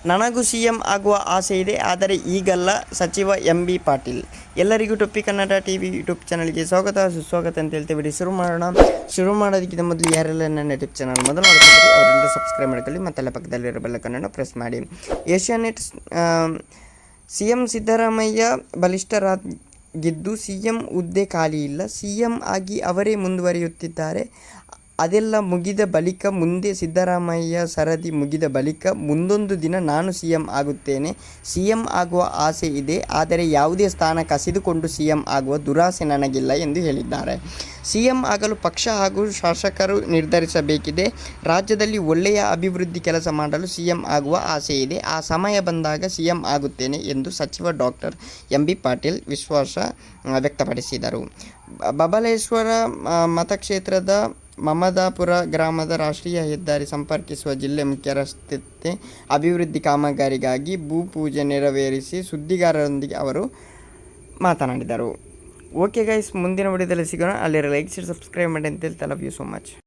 ನನಗೂ ಸಿಎಂ ಆಗುವ ಆಸೆ ಇದೆ, ಆದರೆ ಈಗಲ್ಲ. ಸಚಿವ ಎಂ.ಬಿ. ಪಾಟೀಲ್. ಎಲ್ಲರಿಗೂ ಟೊಪ್ಪಿ ಕನ್ನಡ ಟಿವಿ ಯೂಟ್ಯೂಬ್ ಚಾನಲ್ಗೆ ಸ್ವಾಗತ ಸುಸ್ವಾಗತ ಅಂತ ಹೇಳ್ತೀವಿ. ಶುರು ಮಾಡೋದಕ್ಕಿಂತ ಮೊದಲು ಯಾರೆಲ್ಲ ನನ್ನ ಯೂಟ್ಯೂಬ್ ಚಾನಲ್ ಮೊದಲು ನೋಡ್ತೀವಿ ಅವರೆಲ್ಲರೂ ಸಬ್ಸ್ಕ್ರೈಬ್ ಮಾಡ್ಕೊಳ್ಳಿ, ಮತ್ತೆಲ್ಲ ಪಕ್ಕದಲ್ಲಿರೋ ಬೆಲ್ ಐಕಾನ್ ಪ್ರೆಸ್ ಮಾಡಿ. ಏಷ್ಯಾನೆಟ್ ಸಿಎಂ ಸಿದ್ದರಾಮಯ್ಯ ಬಲಿಷ್ಠರಾಗಿದ್ದು ಸಿಎಂ ಹುದ್ದೆ ಖಾಲಿ ಇಲ್ಲ. ಸಿಎಂ ಆಗಿ ಅವರೇ ಮುಂದುವರಿಯುತ್ತಿದ್ದಾರೆ. ಅದೆಲ್ಲ ಮುಗಿದ ಬಳಿಕ, ಮುಂದೆ ಸಿದ್ದರಾಮಯ್ಯ ಸರದಿ ಮುಗಿದ ಬಳಿಕ ಮುಂದೊಂದು ದಿನ ನಾನು ಸಿಎಂ ಆಗುತ್ತೇನೆ. ಸಿಎಂ ಆಗುವ ಆಸೆ ಇದೆ, ಆದರೆ ಯಾವುದೇ ಸ್ಥಾನ ಕಸಿದುಕೊಂಡು ಸಿಎಂ ಆಗುವ ದುರಾಸೆ ನನಗಿಲ್ಲ ಎಂದು ಹೇಳಿದ್ದಾರೆ. ಸಿಎಂ ಆಗಲು ಪಕ್ಷ ಹಾಗೂ ಶಾಸಕರು ನಿರ್ಧರಿಸಬೇಕಿದೆ. ರಾಜ್ಯದಲ್ಲಿ ಒಳ್ಳೆಯ ಅಭಿವೃದ್ಧಿ ಕೆಲಸ ಮಾಡಲು ಸಿಎಂ ಆಗುವ ಆಸೆ ಇದೆ. ಆ ಸಮಯ ಬಂದಾಗ ಸಿಎಂ ಆಗುತ್ತೇನೆ ಎಂದು ಸಚಿವ ಡಾಕ್ಟರ್ ಎಂ.ಬಿ. ಪಾಟೀಲ್ ವಿಶ್ವಾಸ ವ್ಯಕ್ತಪಡಿಸಿದರು. ಬಬಲೇಶ್ವರ ಮತಕ್ಷೇತ್ರದ ಮಮದಾಪುರ ಗ್ರಾಮದ ರಾಷ್ಟ್ರೀಯ ಹೆದ್ದಾರಿ ಸಂಪರ್ಕಿಸುವ ಜಿಲ್ಲೆ ಮುಖ್ಯ ರಸ್ತೆ ಅಭಿವೃದ್ಧಿ ಕಾಮಗಾರಿಗಾಗಿ ಭೂಪೂಜೆ ನೆರವೇರಿಸಿ ಸುದ್ದಿಗಾರರೊಂದಿಗೆ ಅವರು ಮಾತನಾಡಿದರು. ಓಕೆ ಗೈಸ್, ಮುಂದಿನ ವಿಡಿಯೋದಲ್ಲಿ ಸಿಗೋಣ. ಅಲ್ಲಿರೋ ಲೈಕ್, ಶೇರ್, ಸಬ್ಸ್ಕ್ರೈಬ್ ಮಾಡಿ ಅಂತ ಹೇಳ್ತಾ ಲವ್ ಯು ಸೋ ಮಚ್.